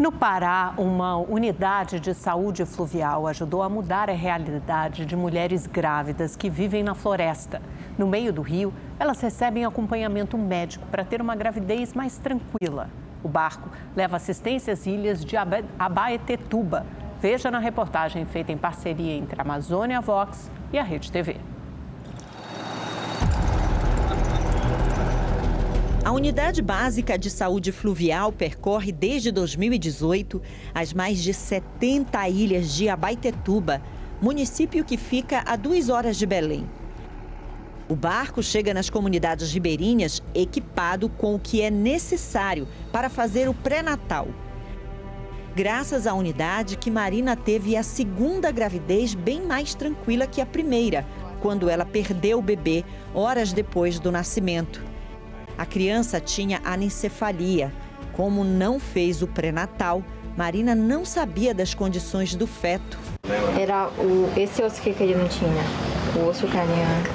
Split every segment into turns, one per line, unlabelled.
No Pará, uma unidade de saúde fluvial ajudou a mudar a realidade de mulheres grávidas que vivem na floresta. No meio do rio, elas recebem acompanhamento médico para ter uma gravidez mais tranquila. O barco leva assistência às ilhas de Abaetetuba. Veja na reportagem feita em parceria entre a Amazônia Vox e a Rede TV.
A Unidade Básica de Saúde Fluvial percorre desde 2018 as mais de 70 ilhas de Abaetetuba, município que fica a 2 horas de Belém. O barco chega nas comunidades ribeirinhas equipado com o que é necessário para fazer o pré-natal. Graças à unidade que Marina teve a segunda gravidez bem mais tranquila que a primeira, quando ela perdeu o bebê horas depois do nascimento. A criança tinha anencefalia. Como não fez o pré-natal, Marina não sabia das condições do feto.
Era esse osso que ele não tinha, o osso craniano.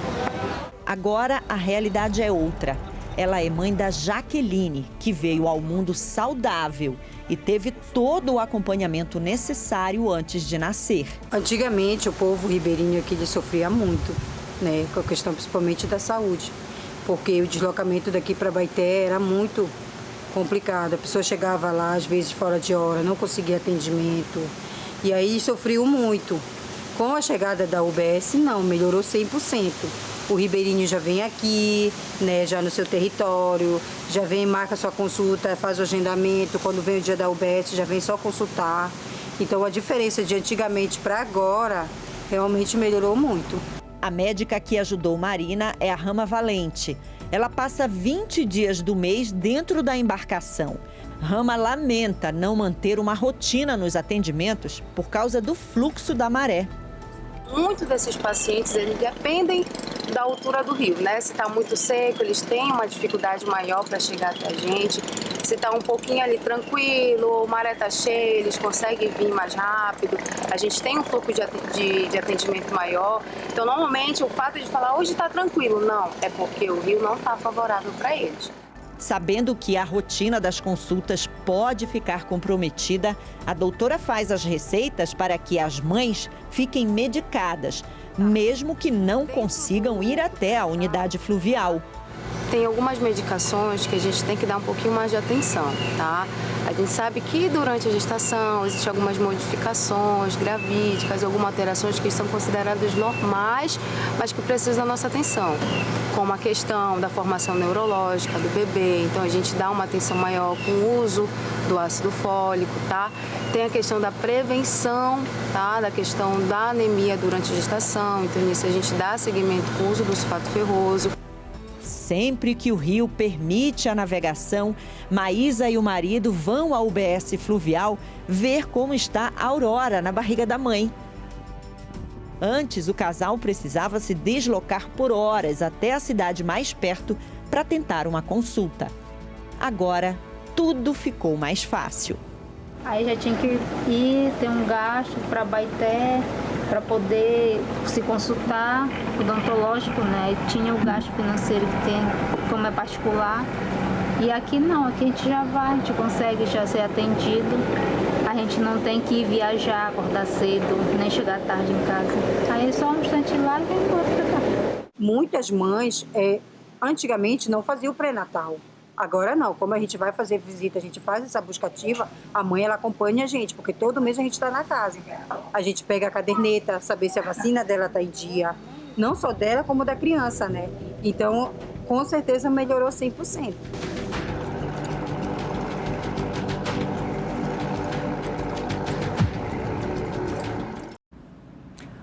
Agora a realidade é outra. Ela é mãe da Jaqueline, que veio ao mundo saudável e teve todo o acompanhamento necessário antes de nascer.
Antigamente o povo ribeirinho aqui sofria muito, né, com a questão principalmente da saúde. Porque o deslocamento daqui para Abaeté era muito complicado. A pessoa chegava lá, às vezes, fora de hora, não conseguia atendimento. E aí sofreu muito. Com a chegada da UBS, não, melhorou 100%. O ribeirinho já vem aqui, né, já no seu território, já vem, marca sua consulta, faz o agendamento. Quando vem o dia da UBS, já vem só consultar. Então, a diferença de antigamente para agora realmente melhorou muito.
A médica que ajudou Marina é a Rama Valente. Ela passa 20 dias do mês dentro da embarcação. Rama lamenta não manter uma rotina nos atendimentos por causa do fluxo da maré.
Muitos desses pacientes, eles dependem da altura do rio, né? Se está muito seco, eles têm uma dificuldade maior para chegar até a gente. Se está um pouquinho ali tranquilo, a maré está cheia, eles conseguem vir mais rápido. A gente tem um fluxo de atendimento maior. Então, normalmente, o fato de falar hoje está tranquilo, não, é porque o rio não está favorável para eles.
Sabendo que a rotina das consultas pode ficar comprometida, a doutora faz as receitas para que as mães fiquem medicadas, mesmo que não consigam ir até a unidade fluvial.
Tem algumas medicações que a gente tem que dar um pouquinho mais de atenção, tá? A gente sabe que durante a gestação existem algumas modificações gravídicas, algumas alterações que são consideradas normais, mas que precisam da nossa atenção, como a questão da formação neurológica do bebê. Então a gente dá uma atenção maior com o uso do ácido fólico, tá? Tem a questão da prevenção, tá? Da questão da anemia durante a gestação. Então nisso a gente dá seguimento com o uso do sulfato ferroso.
Sempre que o rio permite a navegação, Maísa e o marido vão à UBS Fluvial ver como está a Aurora na barriga da mãe. Antes, o casal precisava se deslocar por horas até a cidade mais perto para tentar uma consulta. Agora, tudo ficou mais fácil.
Aí já tinha que ir, ter um gasto para Abaeté, para poder se consultar, odontológico, né? E tinha o gasto financeiro que tem, como é particular. E aqui não, aqui a gente já vai, a gente consegue já ser atendido. A gente não tem que ir viajar, acordar cedo, nem chegar tarde em casa. Aí é só um instante lá e vem embora pra cá.
Muitas mães, antigamente, não faziam o pré-natal. Agora não, como a gente vai fazer visita, a gente faz essa busca ativa, a mãe ela acompanha a gente, porque todo mês a gente está na casa. A gente pega a caderneta, saber se a vacina dela está em dia, não só dela como da criança, né? Então, com certeza melhorou 100%.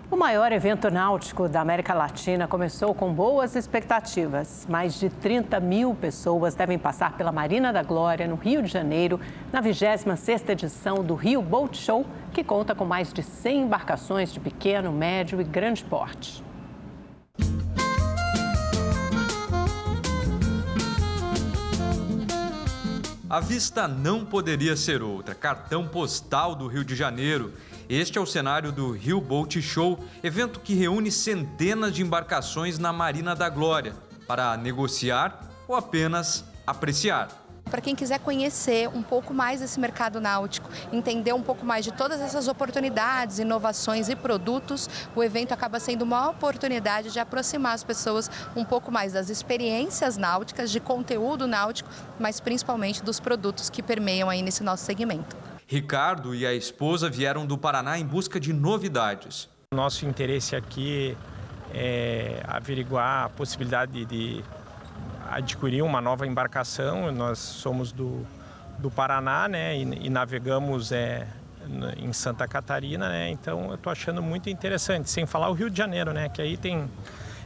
O maior evento náutico da América Latina começou com boas expectativas. Mais de 30 mil pessoas devem passar pela Marina da Glória, no Rio de Janeiro, na 26ª edição do Rio Boat Show, que conta com mais de 100 embarcações de pequeno, médio e grande porte.
A vista não poderia ser outra. Cartão postal do Rio de Janeiro. Este é o cenário do Rio Boat Show, evento que reúne centenas de embarcações na Marina da Glória para negociar ou apenas apreciar.
para quem quiser conhecer um pouco mais desse mercado náutico, entender um pouco mais de todas essas oportunidades, inovações e produtos. O evento acaba sendo uma oportunidade de aproximar as pessoas um pouco mais das experiências náuticas, de conteúdo náutico, mas principalmente dos produtos que permeiam aí nesse nosso segmento.
Ricardo e a esposa vieram do Paraná em busca de novidades.
Nosso interesse aqui é averiguar a possibilidade de adquirir uma nova embarcação. Nós somos do Paraná, né, e navegamos em Santa Catarina, né, então eu estou achando muito interessante, sem falar o Rio de Janeiro, né, que aí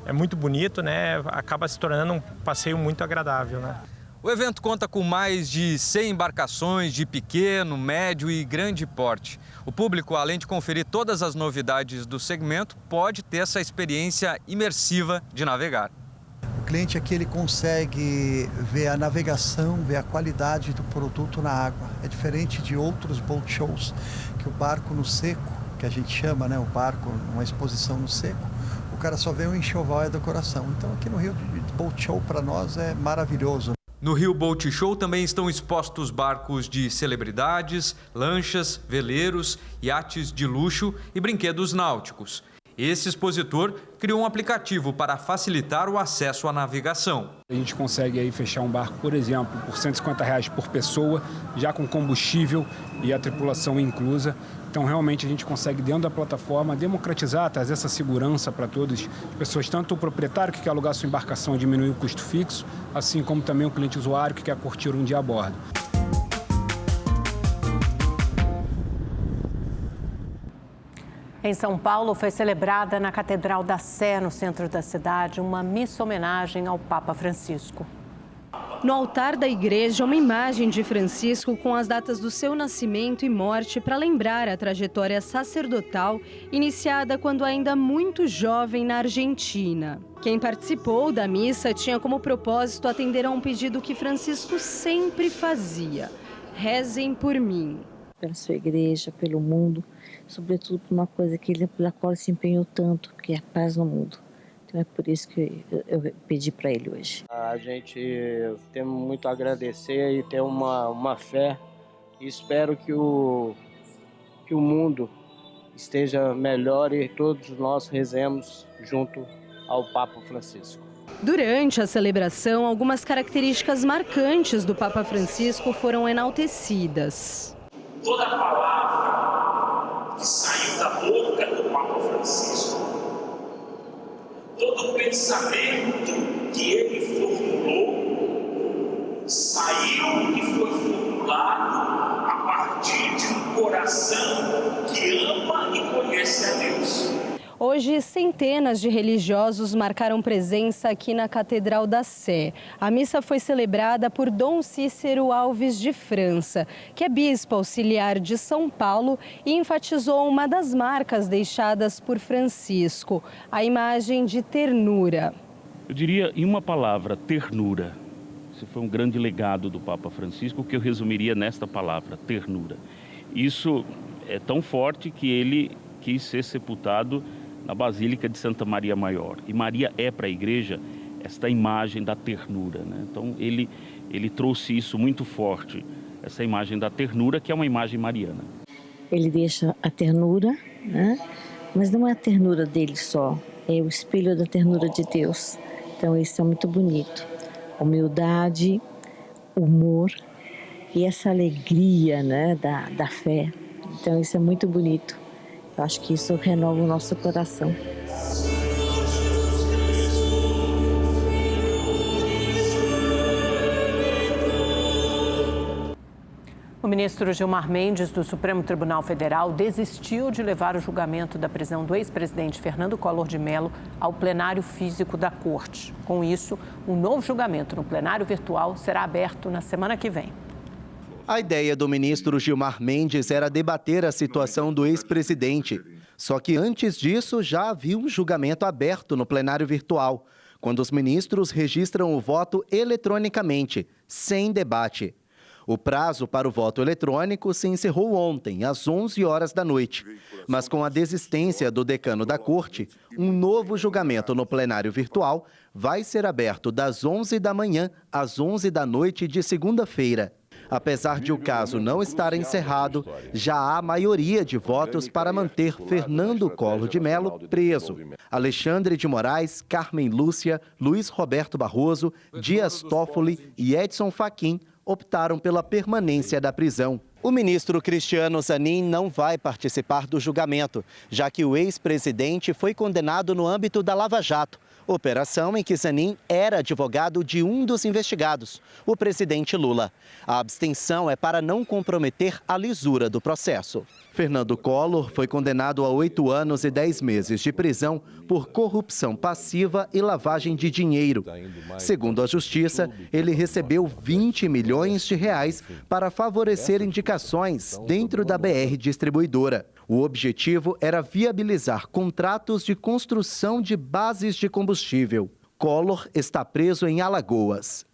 é muito bonito, né, acaba se tornando um passeio muito agradável, né.
O evento conta com mais de 100 embarcações de pequeno, médio e grande porte. O público, além de conferir todas as novidades do segmento, pode ter essa experiência imersiva de navegar.
O cliente aqui ele consegue ver a navegação, ver a qualidade do produto na água. É diferente de outros boat shows, que o barco no seco, que a gente chama, né, o barco, uma exposição no seco, o cara só vê o enxoval e a decoração. Então aqui no Rio Boat Show para nós é maravilhoso.
No Rio Boat Show também estão expostos barcos de celebridades, lanchas, veleiros, iates de luxo e brinquedos náuticos. Esse expositor criou um aplicativo para facilitar o acesso à navegação.
A gente consegue aí fechar um barco, por exemplo, por R$150 por pessoa, já com combustível e a tripulação inclusa. Então, realmente, a gente consegue, dentro da plataforma, democratizar, trazer essa segurança para todas as pessoas, tanto o proprietário que quer alugar sua embarcação e diminuir o custo fixo, assim como também o cliente usuário que quer curtir um dia a bordo.
Em São Paulo, foi celebrada na Catedral da Sé, no centro da cidade, uma missa homenagem ao Papa Francisco.
No altar da igreja, uma imagem de Francisco com as datas do seu nascimento e morte para lembrar a trajetória sacerdotal iniciada quando ainda muito jovem na Argentina. Quem participou da missa tinha como propósito atender a um pedido que Francisco sempre fazia: rezem por mim.
Pela sua igreja, pelo mundo, sobretudo por uma coisa pela qual ele se empenhou tanto, que é a paz no mundo. Então é por isso que eu pedi para ele hoje.
A gente tem muito a agradecer e ter uma fé. E espero que o mundo esteja melhor e todos nós rezemos junto ao Papa Francisco.
Durante a celebração, algumas características marcantes do Papa Francisco foram enaltecidas.
Toda palavra que saiu da boca do Papa Francisco, todo pensamento que ele formulou, saiu e foi formulado a partir de um coração que ama e conhece a Deus.
Hoje, centenas de religiosos marcaram presença aqui na Catedral da Sé. A missa foi celebrada por Dom Cícero Alves de França, que é bispo auxiliar de São Paulo e enfatizou uma das marcas deixadas por Francisco, a imagem de ternura.
Eu diria, em uma palavra, ternura. Esse foi um grande legado do Papa Francisco, que eu resumiria nesta palavra, ternura. Isso é tão forte que ele quis ser sepultado na Basílica de Santa Maria Maior. E Maria é para a igreja esta imagem da ternura, né? Então ele trouxe isso muito forte, essa imagem da ternura, que é uma imagem mariana.
Ele deixa a ternura, né? Mas não é a ternura dele só, é o espelho da ternura de Deus. Então isso é muito bonito. Humildade, humor e essa alegria, né, da fé. Então isso é muito bonito. Eu acho que isso renova o nosso coração.
O ministro Gilmar Mendes, do Supremo Tribunal Federal, desistiu de levar o julgamento da prisão do ex-presidente Fernando Collor de Mello ao plenário físico da Corte. Com isso, um novo julgamento no plenário virtual será aberto na semana que vem.
A ideia do ministro Gilmar Mendes era debater a situação do ex-presidente. Só que antes disso, já havia um julgamento aberto no plenário virtual, quando os ministros registram o voto eletronicamente, sem debate. O prazo para o voto eletrônico se encerrou ontem, às 11 horas da noite. Mas com a desistência do decano da Corte, um novo julgamento no plenário virtual vai ser aberto das 11 da manhã às 11 da noite de segunda-feira. Apesar de o caso não estar encerrado, já há maioria de votos para manter Fernando Collor de Mello preso. Alexandre de Moraes, Carmen Lúcia, Luiz Roberto Barroso, Dias Toffoli e Edson Fachin optaram pela permanência da prisão. O ministro Cristiano Zanin não vai participar do julgamento, já que o ex-presidente foi condenado no âmbito da Lava Jato, operação em que Zanin era advogado de um dos investigados, o presidente Lula. A abstenção é para não comprometer a lisura do processo. Fernando Collor foi condenado a 8 anos e 10 meses de prisão por corrupção passiva e lavagem de dinheiro. Segundo a Justiça, ele recebeu 20 milhões de reais para favorecer indicações dentro da BR Distribuidora. O objetivo era viabilizar contratos de construção de bases de combustível. Collor está preso em Alagoas.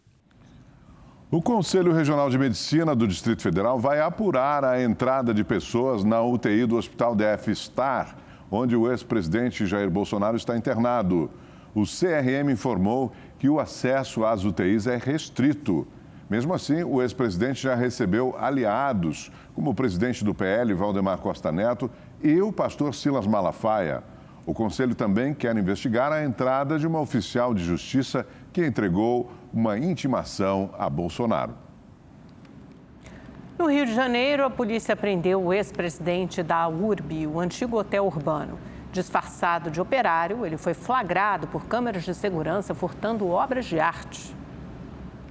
O Conselho Regional de Medicina do Distrito Federal vai apurar a entrada de pessoas na UTI do Hospital DF-Star, onde o ex-presidente Jair Bolsonaro está internado. O CRM informou que o acesso às UTIs é restrito. Mesmo assim, o ex-presidente já recebeu aliados, como o presidente do PL, Valdemar Costa Neto, e o pastor Silas Malafaia. O Conselho também quer investigar a entrada de uma oficial de justiça que entregou uma intimação a Bolsonaro.
No Rio de Janeiro, a polícia prendeu o ex-presidente da URB, o antigo hotel urbano. Disfarçado de operário, ele foi flagrado por câmeras de segurança furtando obras de arte.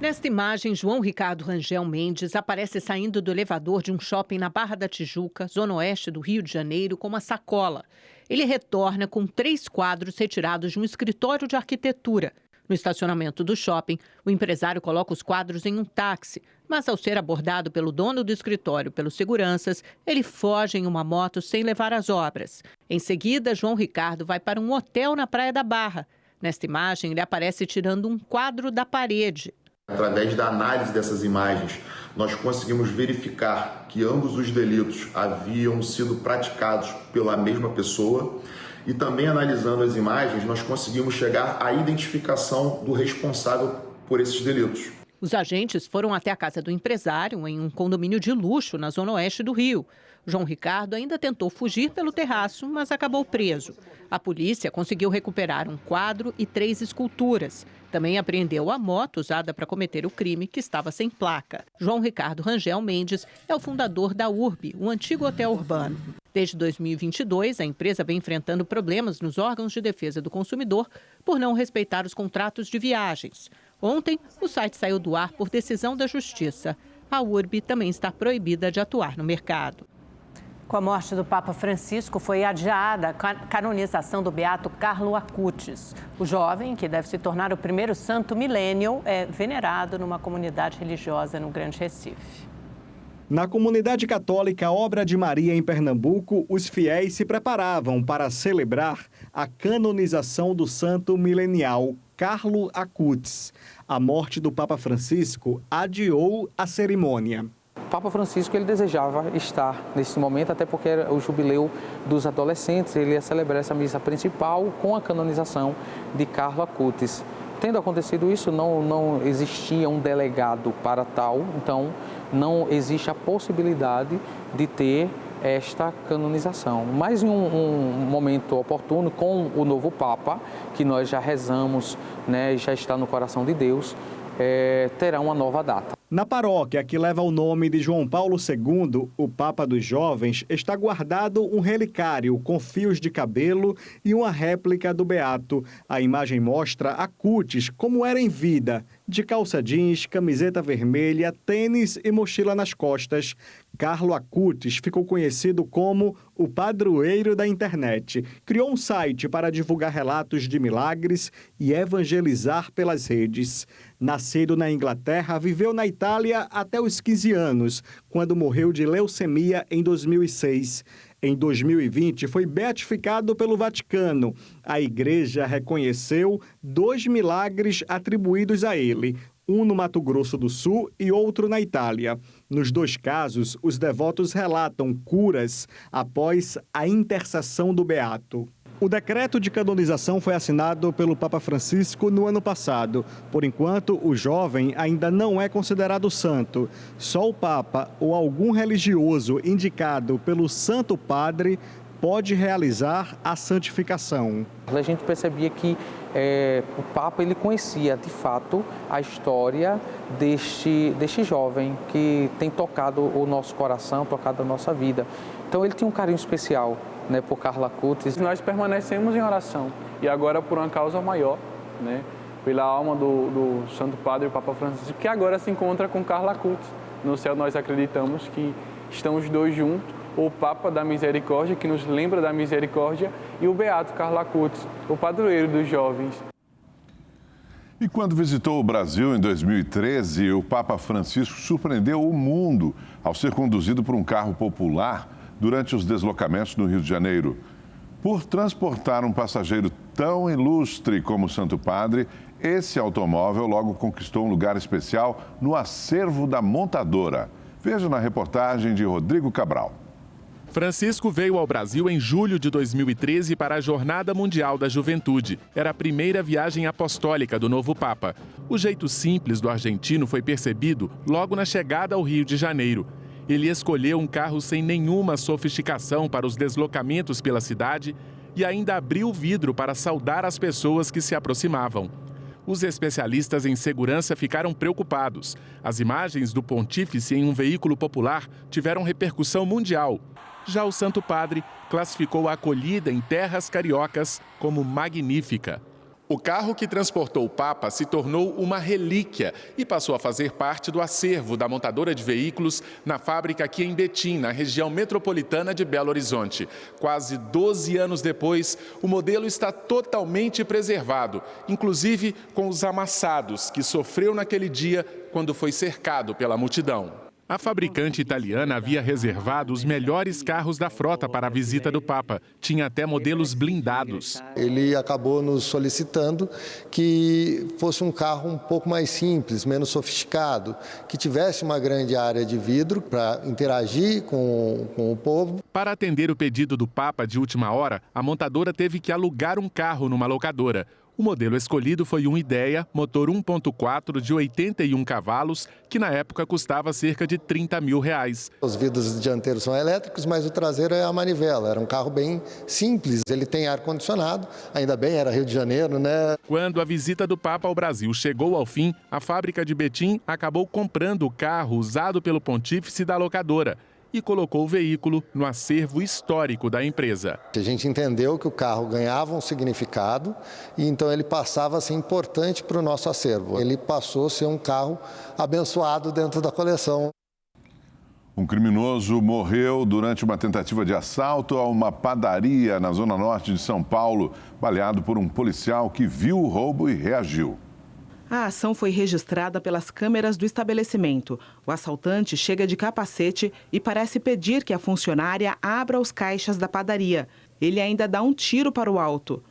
Nesta imagem, João Ricardo Rangel Mendes aparece saindo do elevador de um shopping na Barra da Tijuca, zona oeste do Rio de Janeiro, com uma sacola. Ele retorna com 3 quadros retirados de um escritório de arquitetura. No estacionamento do shopping, o empresário coloca os quadros em um táxi, mas ao ser abordado pelo dono do escritório e pelos seguranças, ele foge em uma moto sem levar as obras. Em seguida, João Ricardo vai para um hotel na Praia da Barra. Nesta imagem, ele aparece tirando um quadro da parede.
Através da análise dessas imagens, nós conseguimos verificar que ambos os delitos haviam sido praticados pela mesma pessoa e também analisando as imagens, nós conseguimos chegar à identificação do responsável por esses delitos.
Os agentes foram até a casa do empresário em um condomínio de luxo na zona oeste do Rio. João Ricardo ainda tentou fugir pelo terraço, mas acabou preso. A polícia conseguiu recuperar um quadro e 3 esculturas. Também apreendeu a moto usada para cometer o crime, que estava sem placa. João Ricardo Rangel Mendes é o fundador da URB, o antigo hotel urbano. Desde 2022, a empresa vem enfrentando problemas nos órgãos de defesa do consumidor por não respeitar os contratos de viagens. Ontem, o site saiu do ar por decisão da Justiça. A URB também está proibida de atuar no mercado. Com a morte do Papa Francisco, foi adiada a canonização do beato Carlo Acutis. O jovem, que deve se tornar o primeiro santo millennial, é venerado numa comunidade religiosa no Grande Recife.
Na comunidade católica Obra de Maria, em Pernambuco, os fiéis se preparavam para celebrar a canonização do santo milenial Carlo Acutis. A morte do Papa Francisco adiou a cerimônia.
O Papa Francisco ele desejava estar nesse momento, até porque era o jubileu dos adolescentes, ele ia celebrar essa missa principal com a canonização de Carlo Acutis. Tendo acontecido isso, não existia um delegado para tal, então não existe a possibilidade de ter esta canonização. Mas em um momento oportuno, com o novo Papa, que nós já rezamos, né, já está no coração de Deus, terá uma nova data.
Na paróquia que leva o nome de João Paulo II, o Papa dos Jovens, está guardado um relicário com fios de cabelo e uma réplica do beato. A imagem mostra Acutis como era em vida, de calça jeans, camiseta vermelha, tênis e mochila nas costas. Carlo Acutis ficou conhecido como o padroeiro da internet. Criou um site para divulgar relatos de milagres e evangelizar pelas redes. Nascido na Inglaterra, viveu na Itália até os 15 anos, quando morreu de leucemia em 2006. Em 2020, foi beatificado pelo Vaticano. A Igreja reconheceu 2 milagres atribuídos a ele. um no Mato Grosso do Sul e outro na Itália. Nos 2 casos, os devotos relatam curas após a intercessão do beato. O decreto de canonização foi assinado pelo Papa Francisco no ano passado. Por enquanto, o jovem ainda não é considerado santo. Só o Papa ou algum religioso indicado pelo Santo Padre pode realizar a santificação.
A gente percebia que o Papa ele conhecia de fato a história deste jovem que tem tocado o nosso coração, tocado a nossa vida. Então ele tinha um carinho especial, né, por Carla Cutis.
Nós permanecemos em oração e agora por uma causa maior, né, pela alma do Santo Padre, o Papa Francisco, que agora se encontra com Carla Cutis. No céu nós acreditamos que estão os dois juntos, o Papa da Misericórdia, que nos lembra da misericórdia, e o Beato Carla Cutis, o padroeiro dos jovens.
E quando visitou o Brasil em 2013, o Papa Francisco surpreendeu o mundo ao ser conduzido por um carro popular durante os deslocamentos no Rio de Janeiro. Por transportar um passageiro tão ilustre como o Santo Padre, esse automóvel logo conquistou um lugar especial no acervo da montadora. Veja na reportagem de Rodrigo Cabral.
Francisco veio ao Brasil em julho de 2013 para a Jornada Mundial da Juventude. Era a primeira viagem apostólica do novo Papa. O jeito simples do argentino foi percebido logo na chegada ao Rio de Janeiro. Ele escolheu um carro sem nenhuma sofisticação para os deslocamentos pela cidade e ainda abriu o vidro para saudar as pessoas que se aproximavam. Os especialistas em segurança ficaram preocupados. As imagens do pontífice em um veículo popular tiveram repercussão mundial. Já o Santo Padre classificou a acolhida em terras cariocas como magnífica. O carro que transportou o Papa se tornou uma relíquia e passou a fazer parte do acervo da montadora de veículos na fábrica aqui em Betim, na região metropolitana de Belo Horizonte. Quase 12 anos depois, o modelo está totalmente preservado, inclusive com os amassados que sofreu naquele dia quando foi cercado pela multidão. A fabricante italiana havia reservado os melhores carros da frota para a visita do Papa. Tinha até modelos blindados.
Ele acabou nos solicitando que fosse um carro um pouco mais simples, menos sofisticado, que tivesse uma grande área de vidro para interagir com o povo.
Para atender o pedido do Papa de última hora, a montadora teve que alugar um carro numa locadora. O modelo escolhido foi um Idea, motor 1.4 de 81 cavalos, que na época custava cerca de R$30 mil.
Os vidros dianteiros são elétricos, mas o traseiro é a manivela. Era um carro bem simples, ele tem ar-condicionado, ainda bem, era Rio de Janeiro, né?
Quando a visita do Papa ao Brasil chegou ao fim, a fábrica de Betim acabou comprando o carro usado pelo pontífice da locadora e colocou o veículo no acervo histórico da empresa.
A gente entendeu que o carro ganhava um significado e então ele passava a ser importante para o nosso acervo. Ele passou a ser um carro abençoado dentro da coleção.
Um criminoso morreu durante uma tentativa de assalto a uma padaria na zona norte de São Paulo, baleado por um policial que viu o roubo e reagiu.
A ação foi registrada pelas câmeras do estabelecimento. O assaltante chega de capacete e parece pedir que a funcionária abra os caixas da padaria. Ele ainda dá um tiro para o alto.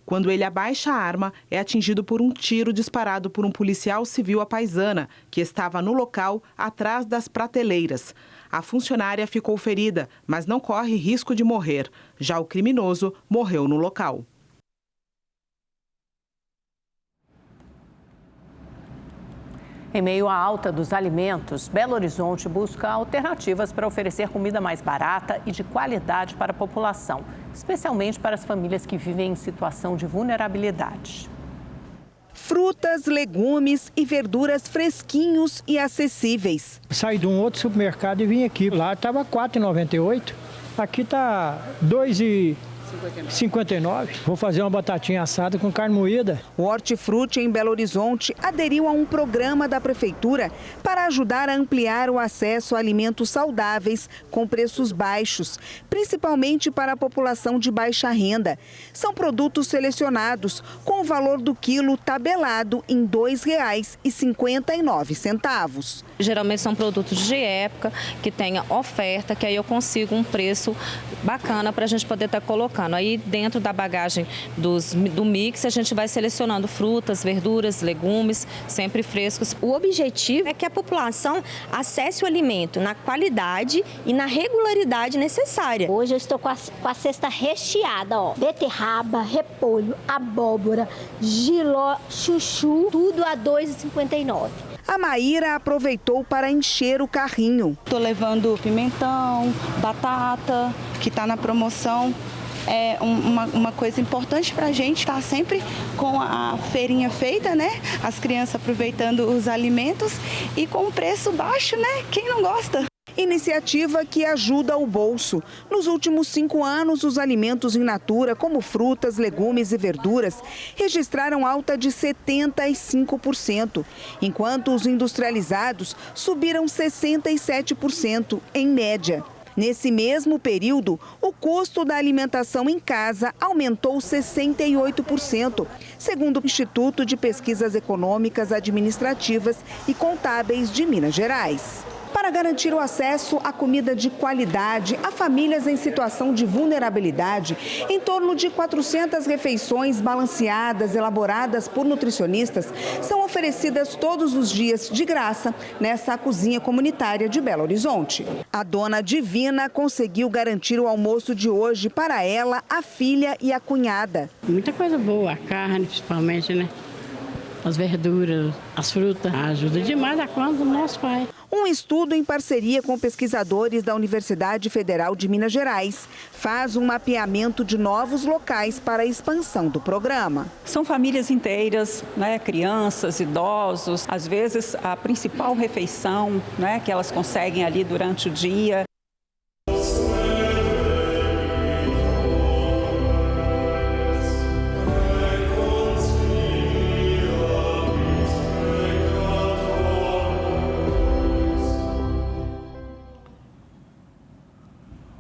Quando ele abaixa a arma, é atingido por um tiro disparado por um policial civil à paisana, que estava no local, atrás das prateleiras. A funcionária ficou ferida, mas não corre risco de morrer. Já o criminoso morreu no local.
Em meio à alta dos alimentos, Belo Horizonte busca alternativas para oferecer comida mais barata e de qualidade para a população, especialmente para as famílias que vivem em situação de vulnerabilidade.
Frutas, legumes e verduras fresquinhos e acessíveis.
Saí de um outro supermercado e vim aqui. Lá estava R$ 4,98. Aqui está R$ 2,59. Vou fazer uma batatinha assada com carne moída.
O Hortifruti em Belo Horizonte aderiu a um programa da prefeitura para ajudar a ampliar o acesso a alimentos saudáveis com preços baixos, principalmente para a população de baixa renda. São produtos selecionados com o valor do quilo tabelado em R$ 2,59.
Geralmente são produtos de época, que tenha oferta, que aí eu consigo um preço bacana para a gente poder estar colocando.
levando. Aí dentro da bagagem do mix a gente vai selecionando frutas, verduras, legumes, sempre frescos.
O objetivo é que a população acesse o alimento na qualidade e na regularidade necessária.
Hoje eu estou com a cesta recheada, ó. Beterraba, repolho, abóbora, jiló, chuchu, tudo a R$ 2,59.
A Maíra aproveitou para encher o carrinho.
Estou levando pimentão, batata, que está na promoção. É uma coisa importante para a gente estar sempre com a feirinha feita, né? As crianças aproveitando os alimentos e com preço baixo, né? Quem não gosta?
Iniciativa que ajuda o bolso. Nos últimos 5 anos, os alimentos in natura, como frutas, legumes e verduras, registraram alta de 75%, enquanto os industrializados subiram 67% em média. Nesse mesmo período, o custo da alimentação em casa aumentou 68%, segundo o Instituto de Pesquisas Econômicas, Administrativas e Contábeis de Minas Gerais. Para garantir o acesso à comida de qualidade a famílias em situação de vulnerabilidade, em torno de 400 refeições balanceadas elaboradas por nutricionistas são oferecidas todos os dias de graça nessa cozinha comunitária de Belo Horizonte. A dona Divina conseguiu garantir o almoço de hoje para ela, a filha e a cunhada.
Muita coisa boa, a carne principalmente, né? As verduras, as frutas, ajuda demais a conta do nosso pai.
Um estudo em parceria com pesquisadores da Universidade Federal de Minas Gerais faz um mapeamento de novos locais para a expansão do programa.
São famílias inteiras, né, crianças, idosos, às vezes a principal refeição, né, que elas conseguem ali durante o dia.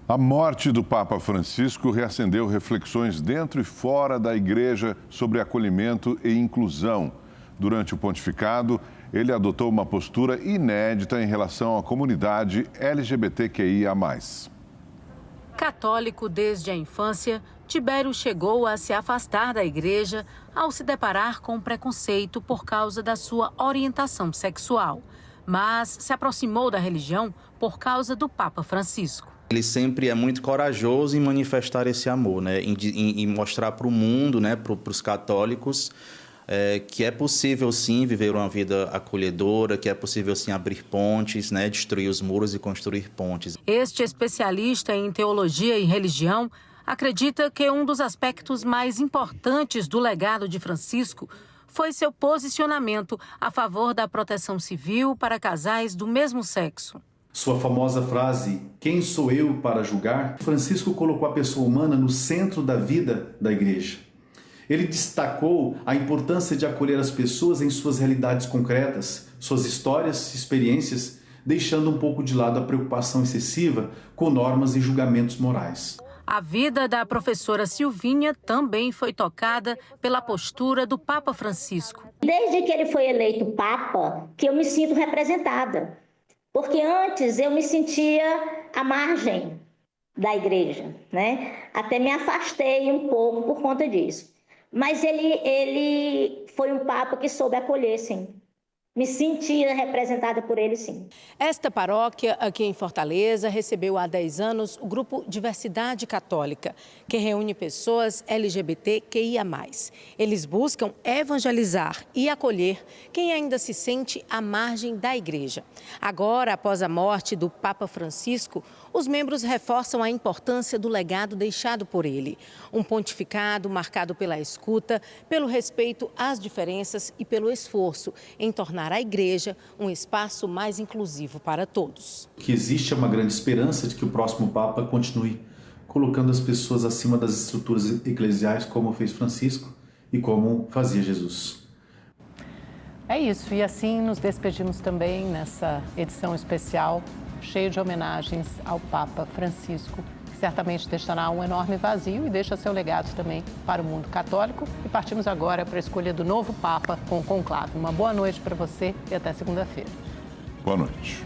A morte do Papa Francisco reacendeu reflexões dentro e fora da igreja sobre acolhimento e inclusão. Durante o pontificado, ele adotou uma postura inédita em relação à comunidade LGBTQIA+.
Católico desde a infância, Tibério chegou a se afastar da igreja ao se deparar com preconceito por causa da sua orientação sexual, mas se aproximou da religião por causa do Papa Francisco.
Ele sempre é muito corajoso em manifestar esse amor, né? Em mostrar para o mundo, né? Para os católicos, que é possível sim viver uma vida acolhedora, que é possível sim abrir pontes, né? Destruir os muros e construir pontes.
Este especialista em teologia e religião acredita que um dos aspectos mais importantes do legado de Francisco foi seu posicionamento a favor da proteção civil para casais do mesmo sexo.
Sua famosa frase, quem sou eu para julgar? Francisco colocou a pessoa humana no centro da vida da igreja. Ele destacou a importância de acolher as pessoas em suas realidades concretas, suas histórias, experiências, deixando um pouco de lado a preocupação excessiva com normas e julgamentos morais.
A vida da professora Silvinha também foi tocada pela postura do Papa Francisco.
Desde que ele foi eleito Papa, que eu me sinto representada. Porque antes eu me sentia à margem da igreja, né? Até me afastei um pouco por conta disso. Mas ele foi um Papa que soube acolher, sim. Me sentia representada por ele, sim.
Esta paróquia aqui em Fortaleza recebeu há 10 anos o grupo Diversidade Católica, que reúne pessoas LGBTQIA+. Eles buscam evangelizar e acolher quem ainda se sente à margem da igreja. Agora, após a morte do Papa Francisco, os membros reforçam a importância do legado deixado por ele. Um pontificado marcado pela escuta, pelo respeito às diferenças e pelo esforço em tornar a igreja um espaço mais inclusivo para todos.
Que existe uma grande esperança de que o próximo Papa continue colocando as pessoas acima das estruturas eclesiais, como fez Francisco e como fazia Jesus.
É isso, e assim nos despedimos também nessa edição especial, cheio de homenagens ao Papa Francisco, que certamente deixará um enorme vazio e deixa seu legado também para o mundo católico. E partimos agora para a escolha do novo Papa com o conclave. Uma boa noite para você e até segunda-feira.
Boa noite.